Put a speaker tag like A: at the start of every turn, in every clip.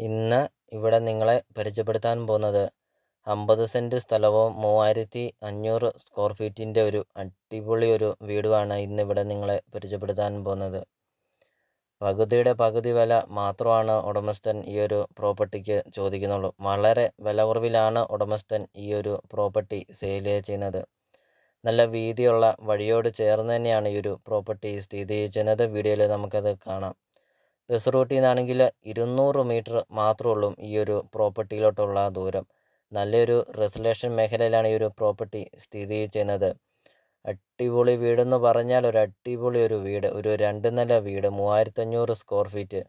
A: ഇന്ന് ഇവിടെ നിങ്ങളെ പരിചയപ്പെടുത്താൻ പോകുന്നത് 50 സെൻറ്റ് സ്ഥലവും 3500 സ്ക്വയർ ഫീറ്റിൻ്റെ ഒരു അടിപൊളി ഒരു വീടുമാണ് ഇന്നിവിടെ നിങ്ങളെ പരിചയപ്പെടുത്താൻ പോകുന്നത്. പകുതിയുടെ പകുതി വില മാത്രമാണ് ഉടമസ്ഥൻ ഈ ഒരു പ്രോപ്പർട്ടിക്ക് ചോദിക്കുന്നുള്ളൂ. വളരെ വില കുറവിലാണ് ഉടമസ്ഥൻ ഈ ഒരു പ്രോപ്പർട്ടി സെയിൽ ചെയ്യുന്നത്. നല്ല വീതിയുള്ള വഴിയോട് ചേർന്ന് തന്നെയാണ് ഈ ഒരു പ്രോപ്പർട്ടി സ്ഥിതി ചെയ്യുന്നത്. വീഡിയോയിൽ നമുക്കത് കാണാം. ബസ് റൂട്ടിൽ നിന്നാണെങ്കിൽ 200 മീറ്റർ മാത്രമേ ഉള്ളൂ ഈ ഒരു പ്രോപ്പർട്ടിയിലോട്ടുള്ള ദൂരം. നല്ലൊരു റെസിഡൻഷ്യൽ മേഖലയിലാണ് ഈ ഒരു പ്രോപ്പർട്ടി സ്ഥിതി ചെയ്യുന്നത്. അടിപൊളി വീടെന്ന് പറഞ്ഞാൽ ഒരു അടിപൊളി ഒരു വീട്, ഒരു 2 നില വീട്, 3500 സ്ക്വയർ ഫീറ്റ്,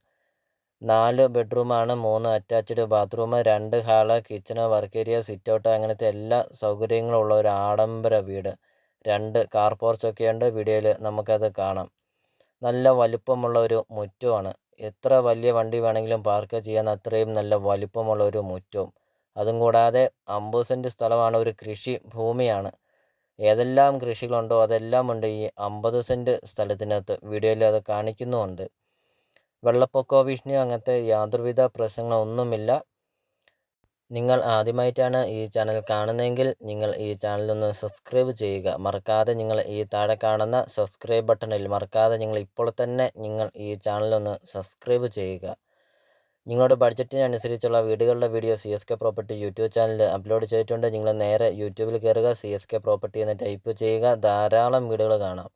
A: 4 ബെഡ്റൂമാണ്, 3 attached bathroom, 2 hall, kitchen, work area, sit out, അങ്ങനത്തെ എല്ലാ സൗകര്യങ്ങളും ഉള്ള ഒരു ആഡംബര വീട്. 2 കാർ പോർച്ചൊക്കെ ഉണ്ട്. വീഡിയോയിൽ നമുക്കത് കാണാം. നല്ല വലിപ്പമുള്ള ഒരു മുറ്റമാണ്. എത്ര വലിയ വണ്ടി വേണമെങ്കിലും പാർക്ക് ചെയ്യാൻ അത്രയും നല്ല വലിപ്പമുള്ള ഒരു മുറ്റവും. അതും കൂടാതെ 50 സെൻറ്റ് സ്ഥലമാണ്. ഒരു കൃഷി ഭൂമിയാണ്. ഏതെല്ലാം കൃഷികളുണ്ടോ അതെല്ലാം ഉണ്ട് ഈ 50 സെൻറ്റ് സ്ഥലത്തിനകത്ത്. വീഡിയോയിൽ അത് കാണിക്കുന്നുമുണ്ട്. വെള്ളപ്പൊക്കോ ഭീഷണിയോ അങ്ങനത്തെ യാതൊരുവിധ പ്രശ്നങ്ങളൊന്നുമില്ല. നിങ്ങൾ ആദ്യമായിട്ടാണ് ഈ ചാനൽ കാണുന്നതെങ്കിൽ നിങ്ങൾ ഈ ചാനലൊന്ന് സബ്സ്ക്രൈബ് ചെയ്യുക. മറക്കാതെ നിങ്ങൾ ഈ താഴെ കാണുന്ന സബ്സ്ക്രൈബ് ബട്ടണിൽ മറക്കാതെ നിങ്ങൾ ഇപ്പോൾ തന്നെ നിങ്ങൾ ഈ ചാനലൊന്ന് സബ്സ്ക്രൈബ് ചെയ്യുക. നിങ്ങളുടെ ബഡ്ജറ്റിനനുസരിച്ചുള്ള വീടുകളുടെ വീഡിയോ CSK പ്രോപ്പർട്ടി യൂട്യൂബ് ചാനലിൽ അപ്ലോഡ് ചെയ്തിട്ടുണ്ട്. നിങ്ങൾ നേരെ യൂട്യൂബിൽ കയറുക, CSK പ്രോപ്പർട്ടി എന്ന് ടൈപ്പ് ചെയ്യുക. ധാരാളം വീടുകൾ കാണാം.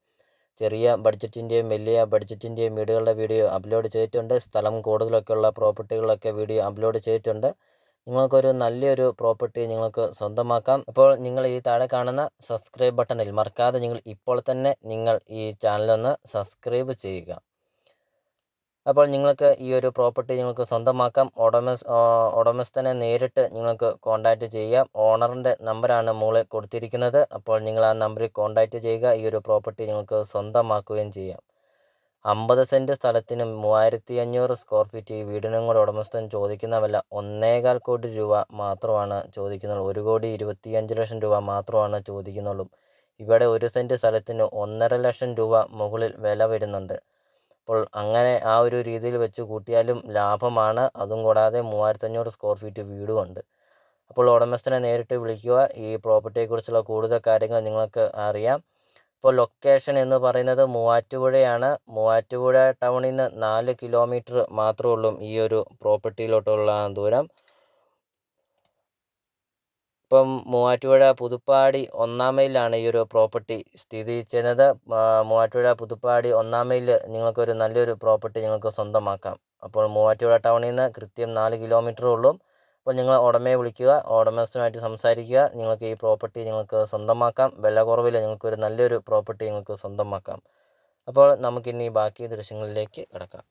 A: ചെറിയ ബഡ്ജറ്റിൻ്റെയും വലിയ ബഡ്ജറ്റിൻ്റെയും വീടുകളുടെ വീഡിയോ അപ്ലോഡ് ചെയ്തിട്ടുണ്ട്. സ്ഥലം കൂടുതലൊക്കെയുള്ള പ്രോപ്പർട്ടികളൊക്കെ വീഡിയോ അപ്ലോഡ് ചെയ്തിട്ടുണ്ട്. നിങ്ങൾക്കൊരു നല്ലൊരു പ്രോപ്പർട്ടി നിങ്ങൾക്ക് സ്വന്തമാക്കാം. അപ്പോൾ നിങ്ങൾ ഈ താഴെ കാണുന്ന സബ്സ്ക്രൈബ് ബട്ടണിൽ മറക്കാതെ നിങ്ങൾ ഇപ്പോൾ തന്നെ നിങ്ങൾ ഈ ചാനലൊന്ന് സബ്സ്ക്രൈബ് ചെയ്യുക. അപ്പോൾ നിങ്ങൾക്ക് ഈ ഒരു പ്രോപ്പർട്ടി നിങ്ങൾക്ക് സ്വന്തമാക്കാം. ഉടമസ്ഥനെ നേരിട്ട് നിങ്ങൾക്ക് കോൺടാക്റ്റ് ചെയ്യാം. ഓണറിൻ്റെ നമ്പറാണ് മുകളിൽ കൊടുത്തിരിക്കുന്നത്. അപ്പോൾ നിങ്ങൾ ആ നമ്പറിൽ കോൺടാക്റ്റ് ചെയ്യുക. ഈ ഒരു പ്രോപ്പർട്ടി നിങ്ങൾക്ക് സ്വന്തമാക്കുകയും ചെയ്യാം. 50 സെൻറ്റ് സ്ഥലത്തിന് 3500 സ്ക്വയർ ഫീറ്റ് ഈ വീടിനും കൂടെ ഉടമസ്ഥൻ ചോദിക്കുന്ന വില 1.25 കോടി രൂപ മാത്രമാണ് ചോദിക്കുന്നുള്ളൂ. 1,25,00,000 രൂപ മാത്രമാണ് ചോദിക്കുന്നുള്ളൂ. ഇവിടെ 1 സെൻറ്റ് സ്ഥലത്തിന് 1.5 ലക്ഷം രൂപ മുകളിൽ വില വരുന്നുണ്ട്. അപ്പോൾ അങ്ങനെ ആ ഒരു രീതിയിൽ വെച്ച് കൂട്ടിയാലും ലാഭമാണ്. അതും കൂടാതെ 3500 സ്ക്വയർ ഫീറ്റ് വീടുമുണ്ട്. അപ്പോൾ ഉടമസ്ഥനെ നേരിട്ട് വിളിക്കുക. ഈ പ്രോപ്പർട്ടിയെക്കുറിച്ചുള്ള കൂടുതൽ കാര്യങ്ങൾ നിങ്ങൾക്ക് അറിയാം. ഇപ്പോൾ ലൊക്കേഷൻ എന്ന് പറയുന്നത് മൂവാറ്റുപുഴയാണ്. മൂവാറ്റുപുഴ ടൗണിൽ നിന്ന് 4 കിലോമീറ്റർ മാത്രമേ ഉള്ളൂ ഈ ഒരു പ്രോപ്പർട്ടിയിലോട്ടുള്ള ദൂരം. ഇപ്പം മൂവാറ്റുപുഴ പുതുപ്പാടി 1-ാം മൈലിലാണ് ഈ ഒരു പ്രോപ്പർട്ടി സ്ഥിതി ചെയ്യുന്നത്. മൂവാറ്റുപുഴ പുതുപ്പാടി 1-ാം മൈലിൽ നിങ്ങൾക്കൊരു നല്ലൊരു പ്രോപ്പർട്ടി നിങ്ങൾക്ക് സ്വന്തമാക്കാം. അപ്പോൾ മൂവാറ്റുപുഴ ടൗണിൽ നിന്ന് കൃത്യം 4 കിലോമീറ്ററേ ഉള്ളൂ. അപ്പോൾ നിങ്ങൾ ഉടമയെ വിളിക്കുക, ഉടമസ്ഥനുമായിട്ട് സംസാരിക്കുക. നിങ്ങൾക്ക് ഈ പ്രോപ്പർട്ടി നിങ്ങൾക്ക് സ്വന്തമാക്കാം. വില കുറവിൽ നിങ്ങൾക്കൊരു നല്ലൊരു പ്രോപ്പർട്ടി നിങ്ങൾക്ക് സ്വന്തമാക്കാം. അപ്പോൾ നമുക്കിനി ബാക്കി ദൃശ്യങ്ങളിലേക്ക് കിടക്കാം.